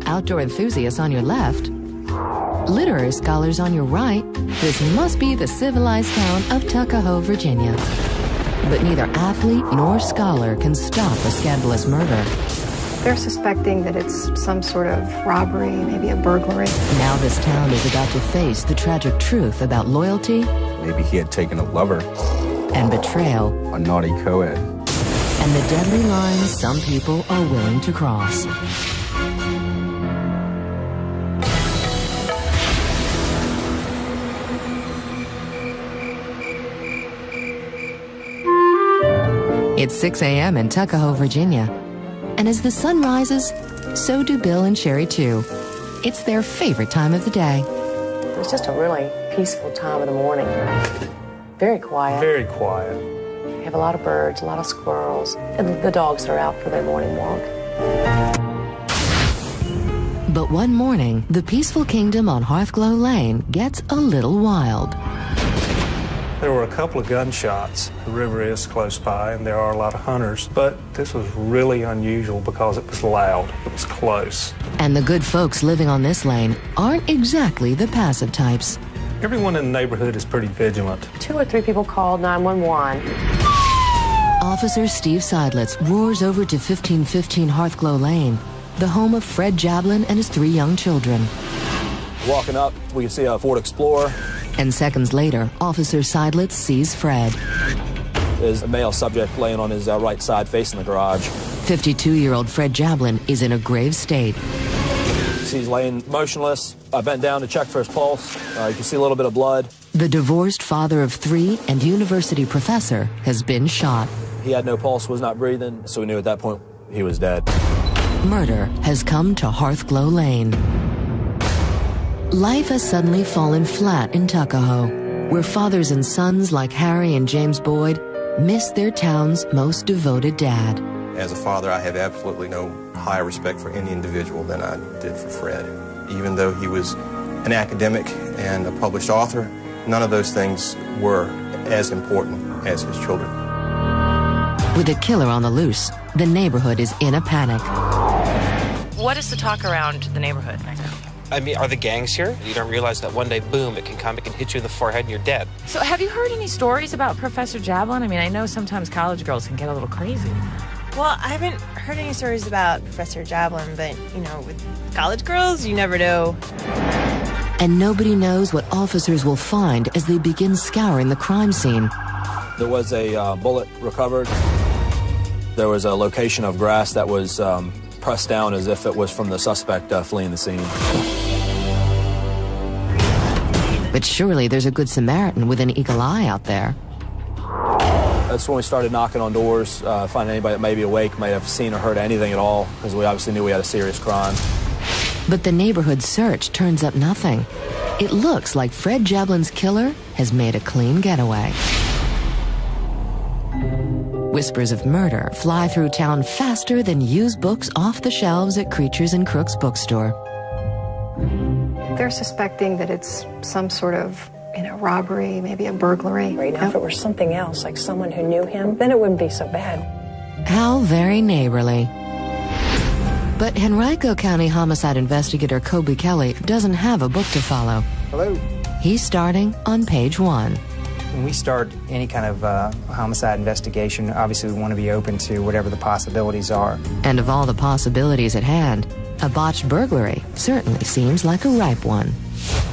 outdoor enthusiasts on your left, literary scholars on your right, this must be the civilized town of Tuckahoe, Virginia. But neither athlete nor scholar can stop a scandalous murder. They're suspecting that it's some sort of robbery, maybe a burglary. Now this town is about to face the tragic truth about loyalty. Maybe he had taken a lover. And betrayal. A naughty co-ed. And the deadly lines some people are willing to cross. It's 6 a.m. in Tuckahoe, Virginia. And as the sun rises, so do Bill and Sherry too. It's their favorite time of the day. It's just a really peaceful time of the morning. Very quiet. Very quiet. We have a lot of birds, a lot of squirrels, and the dogs are out for their morning walk. But one morning, the peaceful kingdom on Hearthglow Lane gets a little wild. There were a couple of gunshots. The river is close by, and there are a lot of hunters. But this was really unusual because it was loud. It was close. And the good folks living on this lane aren't exactly the passive types. Everyone in the neighborhood is pretty vigilant. 2 or 3 people called 911. Officer Steve Seidlitz roars over to 1515 Hearthglow Lane, the home of Fred Jablin and his 3 young children. Walking up, we can see a Ford Explorer. And seconds later, Officer Seidlitz sees Fred. There's a male subject laying on his right side facing the garage. 52-year-old Fred Jablin is in a grave state. He's laying motionless. I bent down to check for his pulse. You can see a little bit of blood. The divorced father of 3 and university professor has been shot. He had no pulse, was not breathing, so we knew at that point he was dead. Murder has come to Hearthglow Lane. Life has suddenly fallen flat in Tuckahoe, where fathers and sons like Harry and James Boyd miss their town's most devoted dad. As a father, I have absolutely no higher respect for any individual than I did for Fred. Even though he was an academic and a published author, none of those things were as important as his children. With a killer on the loose, the neighborhood is in a panic. What is the talk around the neighborhood right now? I mean, are the gangs here? You don't realize that one day, boom, it can come, it can hit you in the forehead and you're dead. So have you heard any stories about Professor Jablin? I mean, I know sometimes college girls can get a little crazy. Well, I haven't heard any stories about Professor Jablin, but, you know, with college girls, you never know. And nobody knows what officers will find as they begin scouring the crime scene. There was a bullet recovered. There was a location of grass that was pressed down as if it was from the suspect fleeing the scene. But surely there's a good Samaritan with an eagle eye out there. That's when we started knocking on doors, finding anybody that may be awake, may have seen or heard anything at all, because we obviously knew we had a serious crime. But the neighborhood search turns up nothing. It looks like Fred Jablin's killer has made a clean getaway. Whispers of murder fly through town faster than used books off the shelves at Creatures and Crooks bookstore. They're suspecting that it's some sort of, robbery, maybe a burglary. Right now, if it were something else, like someone who knew him, then it wouldn't be so bad. How very neighborly. But Henrico County homicide investigator Kobe Kelly doesn't have a book to follow. Hello. He's starting on page 1. When we start any kind of homicide investigation, obviously we want to be open to whatever the possibilities are. And of all the possibilities at hand, a botched burglary certainly seems like a ripe one.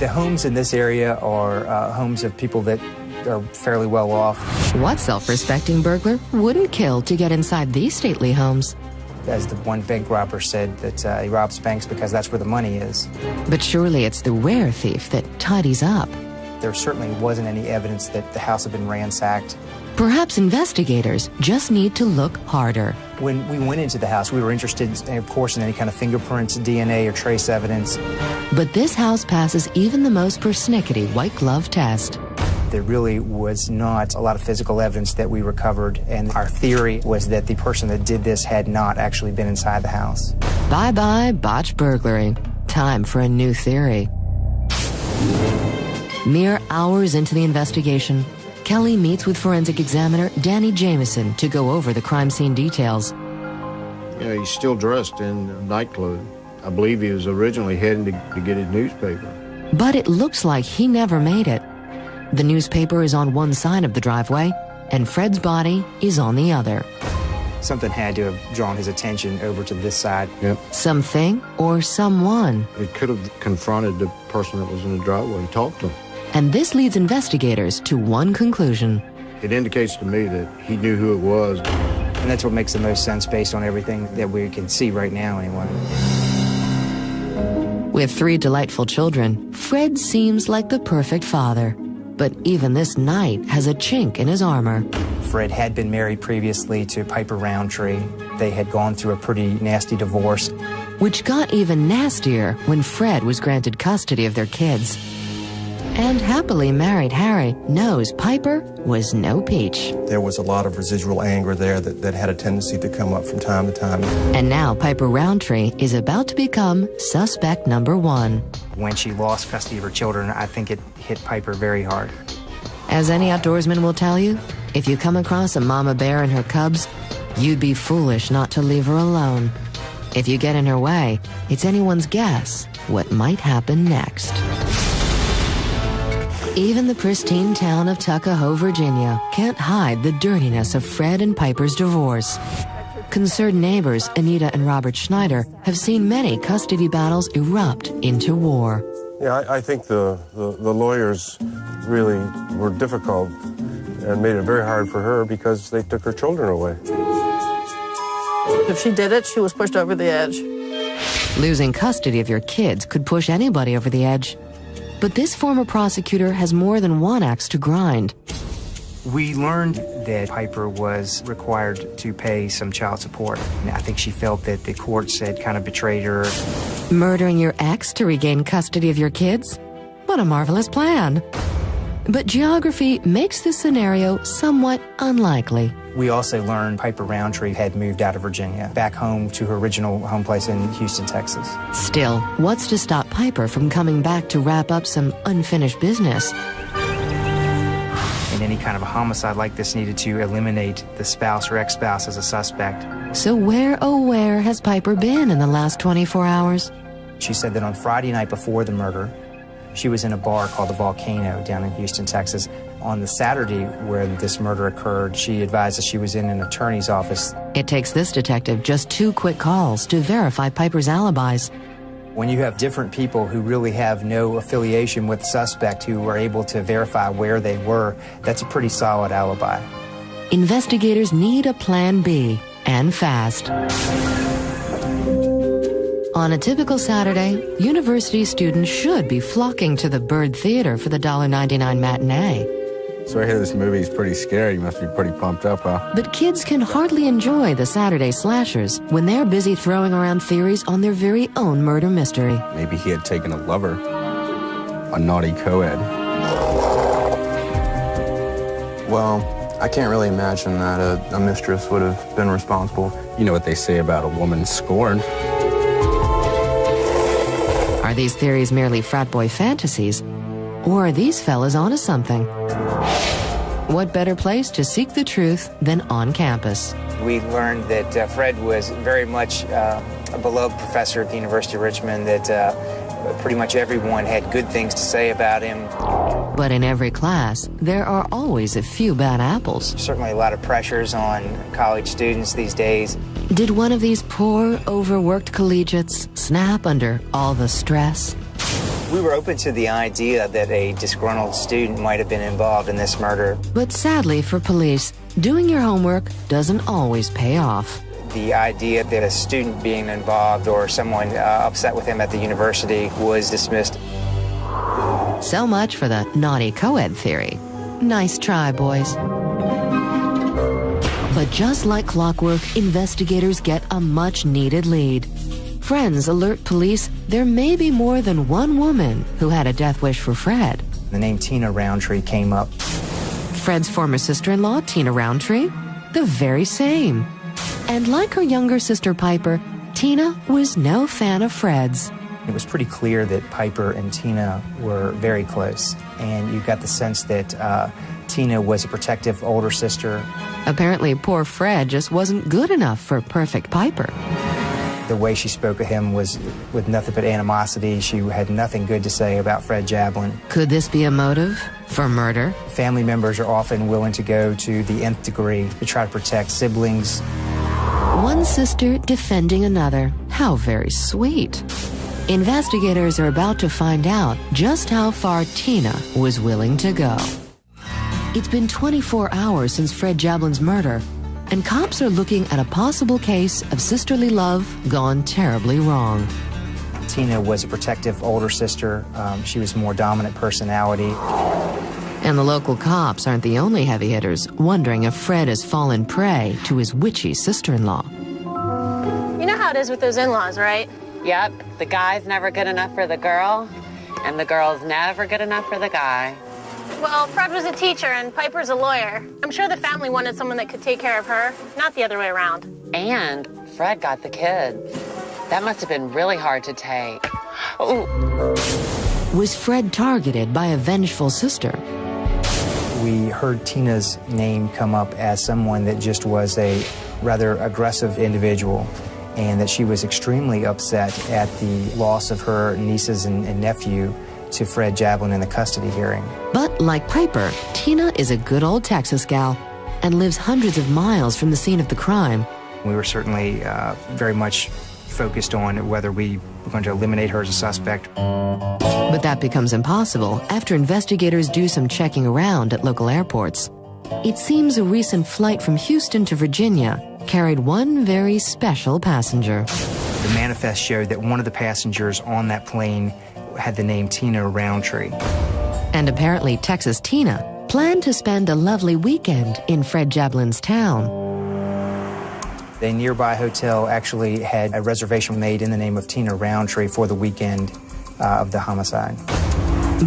The homes in this area are homes of people that are fairly well off. What self-respecting burglar wouldn't kill to get inside these stately homes? As the one bank robber said, that he robs banks because that's where the money is. But surely it's the rare thief that tidies up. There certainly wasn't any evidence that the house had been ransacked. Perhaps investigators just need to look harder. When we went into the house, we were interested, of course, in any kind of fingerprints, DNA, or trace evidence. But this house passes even the most persnickety white glove test. There really was not a lot of physical evidence that we recovered, and our theory was that the person that did this had not actually been inside the house. Bye-bye botched burglary. Time for a new theory. Mere hours into the investigation, Kelly meets with forensic examiner Danny Jameson to go over the crime scene details. He's still dressed in nightclothes. I believe he was originally heading to get his newspaper. But it looks like he never made it. The newspaper is on one side of the driveway, and Fred's body is on the other. Something had to have drawn his attention over to this side. Yep. Something or someone. It could have confronted the person that was in the driveway and talked to him. And this leads investigators to one conclusion. It indicates to me that he knew who it was. And that's what makes the most sense based on everything that we can see right now, anyway. With 3 delightful children, Fred seems like the perfect father. But even this night has a chink in his armor. Fred had been married previously to Piper Roundtree. They had gone through a pretty nasty divorce. Which got even nastier when Fred was granted custody of their kids. And happily married Harry knows Piper was no peach. There was a lot of residual anger there that had a tendency to come up from time to time. And now Piper Roundtree is about to become suspect number 1. When she lost custody of her children, I think it hit Piper very hard. As any outdoorsman will tell you, if you come across a mama bear and her cubs, you'd be foolish not to leave her alone. If you get in her way, it's anyone's guess what might happen next. Even the pristine town of Tuckahoe, Virginia, can't hide the dirtiness of Fred and Piper's divorce. Concerned neighbors Anita and Robert Schneider have seen many custody battles erupt into war. Yeah, I think the lawyers really were difficult and made it very hard for her because they took her children away. If she did it, she was pushed over the edge. Losing custody of your kids could push anybody over the edge. But this former prosecutor has more than one axe to grind. We learned that Piper was required to pay some child support. And I think she felt that the courts had kind of betrayed her. Murdering your ex to regain custody of your kids? What a marvelous plan. But geography makes this scenario somewhat unlikely. We also learned Piper Roundtree had moved out of Virginia, back home to her original home place in Houston, Texas. Still, what's to stop Piper from coming back to wrap up some unfinished business? And any kind of a homicide like this needed to eliminate the spouse or ex-spouse as a suspect. So where, oh where, has Piper been in the last 24 hours? She said that on Friday night before the murder, she was in a bar called the Volcano down in Houston, Texas. On the Saturday where this murder occurred, she advised that she was in an attorney's office. It takes this detective just 2 quick calls to verify Piper's alibis. When you have different people who really have no affiliation with the suspect who are able to verify where they were, that's a pretty solid alibi. Investigators need a plan B, and fast. On a typical Saturday, university students should be flocking to the Bird Theater for the $1.99 matinee. So I hear this movie is pretty scary. You must be pretty pumped up, huh? But kids can hardly enjoy the Saturday slashers when they're busy throwing around theories on their very own murder mystery. Maybe he had taken a lover, a naughty co-ed. Well, I can't really imagine that a mistress would have been responsible. You know what they say about a woman scorned. Are these theories merely frat boy fantasies? Or are these fellas onto something? What better place to seek the truth than on campus? We learned that Fred was very much a beloved professor at the University of Richmond, that pretty much everyone had good things to say about him. But in every class, there are always a few bad apples. Certainly a lot of pressures on college students these days. Did one of these poor, overworked collegiates snap under all the stress? We were open to the idea that a disgruntled student might have been involved in this murder. But sadly for police, doing your homework doesn't always pay off. The idea that a student being involved or someone upset with him at the university was dismissed. So much for the naughty co-ed theory. Nice try, boys. But just like clockwork, investigators get a much-needed lead. Friends alert police there may be more than one woman who had a death wish for Fred. The name Tina Roundtree came up. Fred's former sister-in-law, Tina Roundtree, the very same. And like her younger sister Piper, Tina was no fan of Fred's. It was pretty clear that Piper and Tina were very close, and you got the sense that Tina was a protective older sister. Apparently, poor Fred just wasn't good enough for perfect Piper. The way she spoke of him was with nothing but animosity. She had nothing good to say about Fred Jablin. Could this be a motive for murder? Family members are often willing to go to the nth degree to try to protect siblings. One sister defending another. How very sweet. Investigators are about to find out just how far Tina was willing to go. It's been 24 hours since Fred Jablin's murder, and cops are looking at a possible case of sisterly love gone terribly wrong. Tina was a protective older sister. She was a more dominant personality. And the local cops aren't the only heavy hitters wondering if Fred has fallen prey to his witchy sister-in-law. You know how it is with those in-laws, right? Yep, the guy's never good enough for the girl, and the girl's never good enough for the guy. Well, Fred was a teacher and Piper's a lawyer. I'm sure the family wanted someone that could take care of her, not the other way around. And Fred got the kids. That must have been really hard to take. Ooh. Was Fred targeted by a vengeful sister? We heard Tina's name come up as someone that just was a rather aggressive individual, and that she was extremely upset at the loss of her nieces and nephew to Fred Jablin in the custody hearing. But like Piper, Tina is a good old Texas gal and lives hundreds of miles from the scene of the crime. We were certainly very much focused on whether we were going to eliminate her as a suspect. But that becomes impossible after investigators do some checking around at local airports. It seems a recent flight from Houston to Virginia carried one very special passenger. The manifest showed that one of the passengers on that plane had the name Tina Roundtree. And apparently Texas Tina planned to spend a lovely weekend in Fred Jablin's town. A nearby hotel actually had a reservation made in the name of Tina Roundtree for the weekend of the homicide.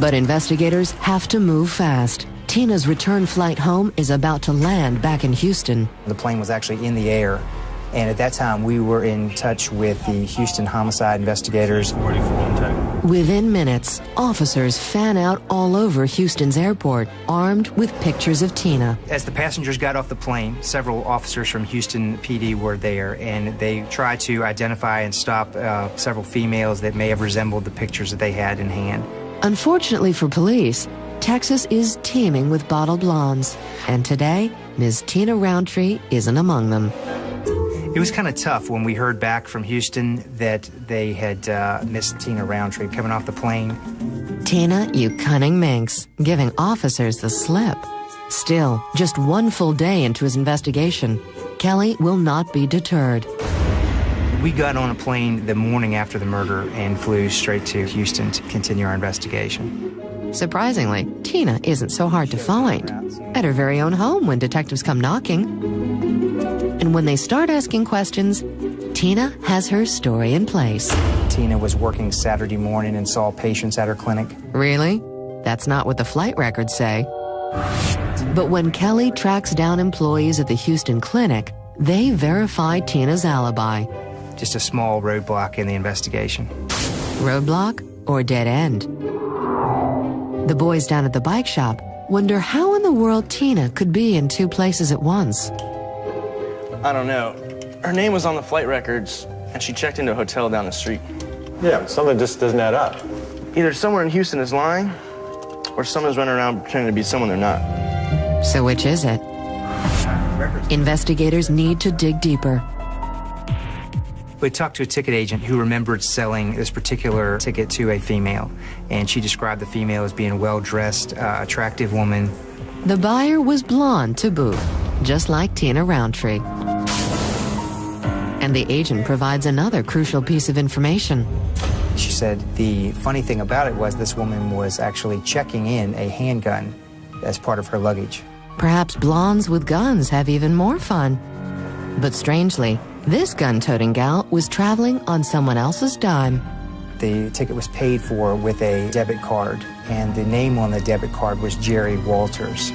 But investigators have to move fast. Tina's return flight home is about to land back in Houston. The plane was actually in the air, and at that time we were in touch with the Houston homicide investigators. Within minutes, officers fan out all over Houston's airport, armed with pictures of Tina. As the passengers got off the plane, several officers from Houston PD were there, and they tried to identify and stop several females that may have resembled the pictures that they had in hand. Unfortunately for police, Texas is teeming with bottle blondes, and today, Ms. Tina Roundtree isn't among them. It was kind of tough when we heard back from Houston that they had missed Tina Roundtree coming off the plane. Tina, you cunning minx, giving officers the slip. Still, just one full day into his investigation, Kelly will not be deterred. We got on a plane the morning after the murder and flew straight to Houston to continue our investigation. Surprisingly, Tina isn't so hard to find. At her very own home when detectives come knocking. And when they start asking questions, Tina has her story in place. Tina was working Saturday morning and saw patients at her clinic. Really? That's not what the flight records say. But when Kelly tracks down employees at the Houston clinic, they verify Tina's alibi. Just a small roadblock in the investigation. Roadblock or dead end? The boys down at the bike shop wonder how in the world Tina could be in two places at once. I don't know. Her name was on the flight records, and she checked into a hotel down the street. Yeah, but something just doesn't add up. Either someone in Houston is lying, or someone's running around pretending to be someone they're not. So which is it? Investigators need to dig deeper. We talked to a ticket agent who remembered selling this particular ticket to a female, and she described the female as being a well-dressed, attractive woman. The buyer was blonde to boot, just like Tina Roundtree. And the agent provides another crucial piece of information. She said the funny thing about it was this woman was actually checking in a handgun as part of her luggage. Perhaps blondes with guns have even more fun. But strangely, this gun-toting gal was traveling on someone else's dime. The ticket was paid for with a debit card, and the name on the debit card was Jerry Walters.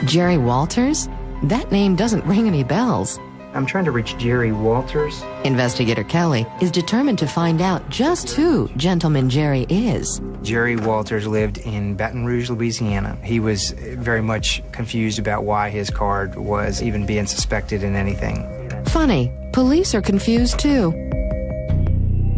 Jerry Walters? That name doesn't ring any bells. I'm trying to reach Jerry Walters. Investigator Kelly is determined to find out just who Gentleman Jerry is. Jerry Walters lived in Baton Rouge, Louisiana. He was very much confused about why his card was even being suspected in anything. Funny, police are confused too.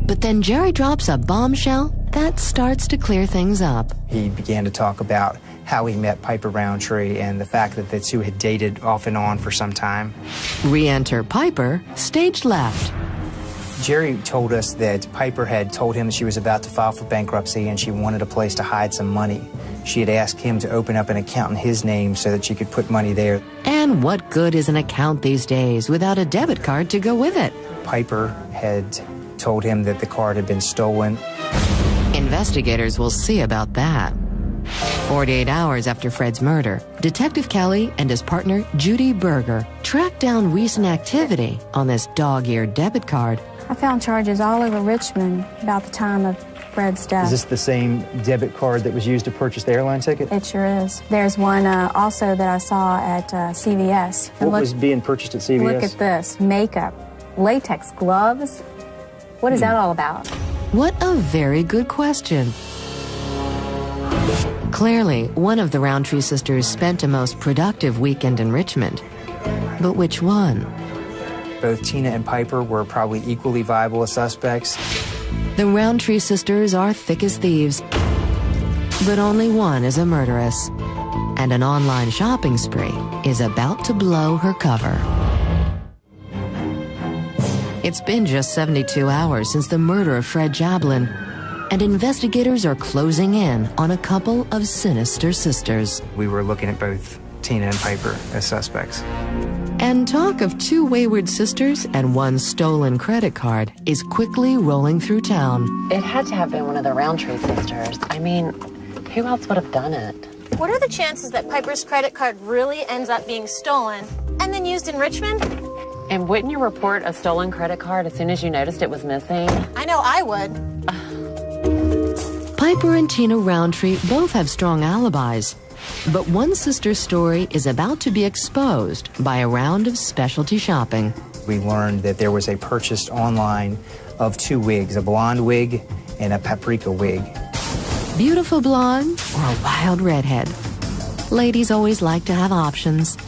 But then Jerry drops a bombshell that starts to clear things up. He began to talk about how he met Piper Roundtree and the fact that the two had dated off and on for some time. Re-enter Piper, stage left. Jerry told us that Piper had told him she was about to file for bankruptcy and she wanted a place to hide some money. She had asked him to open up an account in his name so that she could put money there. And what good is an account these days without a debit card to go with it? Piper had told him that the card had been stolen. Investigators will see about that. 48 hours after Fred's murder, Detective Kelly and his partner, Judy Berger, tracked down recent activity on this dog-eared debit card. I found charges all over Richmond about the time of Fred's death. Is this the same debit card that was used to purchase the airline ticket? It sure is. There's one also that I saw at CVS. What was being purchased at CVS? Look at this. Makeup, latex gloves. What is that all about? What a very good question. Clearly, one of the Roundtree sisters spent a most productive weekend in Richmond. But which one? Both Tina and Piper were probably equally viable as suspects. The Roundtree sisters are thick as thieves, but only one is a murderess. And an online shopping spree is about to blow her cover. It's been just 72 hours since the murder of Fred Jablin, and investigators are closing in on a couple of sinister sisters. We were looking at both Tina and Piper as suspects. And talk of two wayward sisters and one stolen credit card is quickly rolling through town. It had to have been one of the Roundtree sisters. I mean, who else would have done it? What are the chances that Piper's credit card really ends up being stolen and then used in Richmond? And wouldn't you report a stolen credit card as soon as you noticed it was missing? I know I would. Piper and Tina Roundtree both have strong alibis, but one sister's story is about to be exposed by a round of specialty shopping. We learned that there was a purchase online of two wigs, a blonde wig and a paprika wig. Beautiful blonde or a wild redhead? Ladies always like to have options.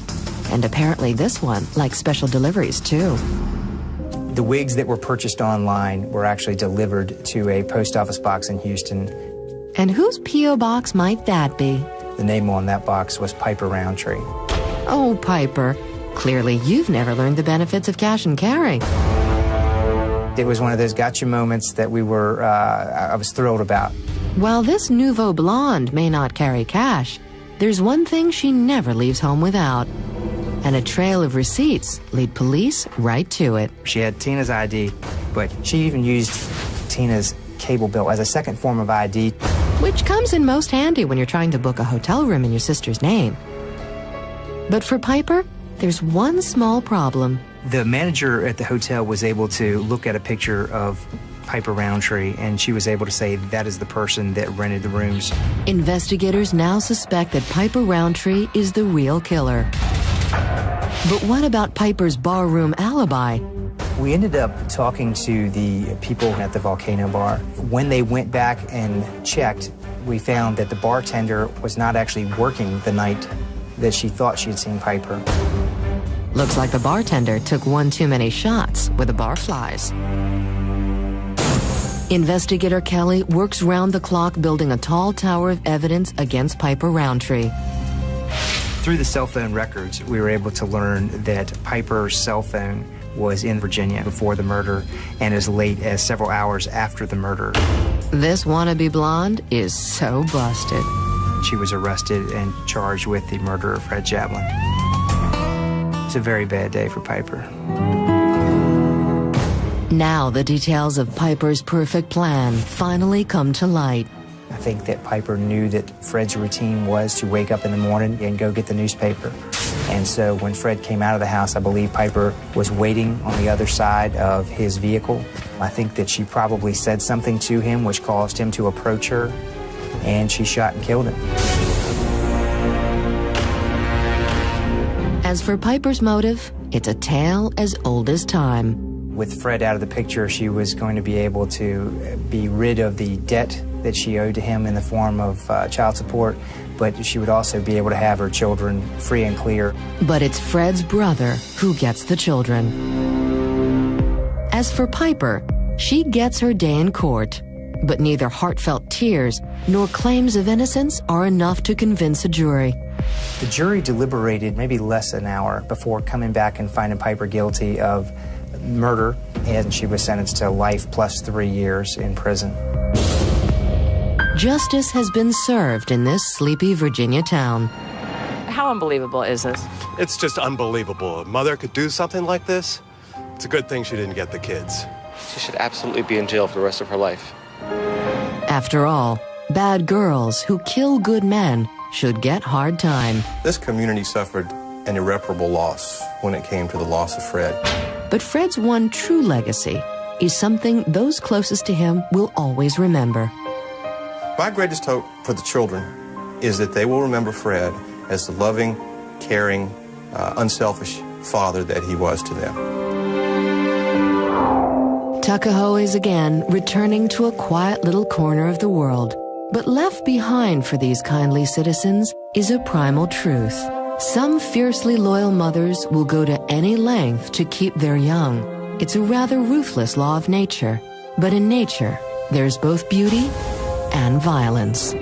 And apparently this one likes special deliveries too. The wigs that were purchased online were actually delivered to a post office box in Houston. And whose P.O. box might that be? The name on that box was Piper Roundtree. Oh, Piper, clearly you've never learned the benefits of cash and carry. It was one of those gotcha moments that I was thrilled about. While this nouveau blonde may not carry cash, there's one thing she never leaves home without. And a trail of receipts lead police right to it. She had Tina's ID, but she even used Tina's cable bill as a second form of ID. Which comes in most handy when you're trying to book a hotel room in your sister's name. But for Piper, there's one small problem. The manager at the hotel was able to look at a picture of Piper Roundtree, and she was able to say that is the person that rented the rooms. Investigators now suspect that Piper Roundtree is the real killer. But what about Piper's barroom alibi? We ended up talking to the people at the Volcano Bar. When they went back and checked, we found that the bartender was not actually working the night that she thought she'd seen Piper. Looks like the bartender took one too many shots with the barflies. Investigator Kelly works round the clock building a tall tower of evidence against Piper Roundtree. Through the cell phone records, we were able to learn that Piper's cell phone was in Virginia before the murder and as late as several hours after the murder. This wannabe blonde is so busted. She was arrested and charged with the murder of Fred Jablin. It's a very bad day for Piper. Now the details of Piper's perfect plan finally come to light. I think that Piper knew that Fred's routine was to wake up in the morning and go get the newspaper. And so when Fred came out of the house, I believe Piper was waiting on the other side of his vehicle. I think that she probably said something to him which caused him to approach her, and she shot and killed him. As for Piper's motive, it's a tale as old as time. With Fred out of the picture, she was going to be able to be rid of the debt that she owed to him in the form of child support, but she would also be able to have her children free and clear. But it's Fred's brother who gets the children. As for Piper, She gets her day in court, but neither heartfelt tears nor claims of innocence are enough to convince a jury. The jury deliberated maybe less than an hour before coming back and finding Piper guilty of murder, and she was sentenced to life plus 3 years in prison. Justice has been served in this sleepy Virginia town. How unbelievable is this? It's just unbelievable. A mother could do something like this. It's a good thing she didn't get the kids. She should absolutely be in jail for the rest of her life. After all, bad girls who kill good men should get hard time. This community suffered an irreparable loss when it came to the loss of Fred. But Fred's one true legacy is something those closest to him will always remember. My greatest hope for the children is that they will remember Fred as the loving, caring, unselfish father that he was to them. Tuckahoe is again returning to a quiet little corner of the world. But left behind for these kindly citizens is a primal truth. Some fiercely loyal mothers will go to any length to keep their young. It's a rather ruthless law of nature. But in nature, there's both beauty and violence.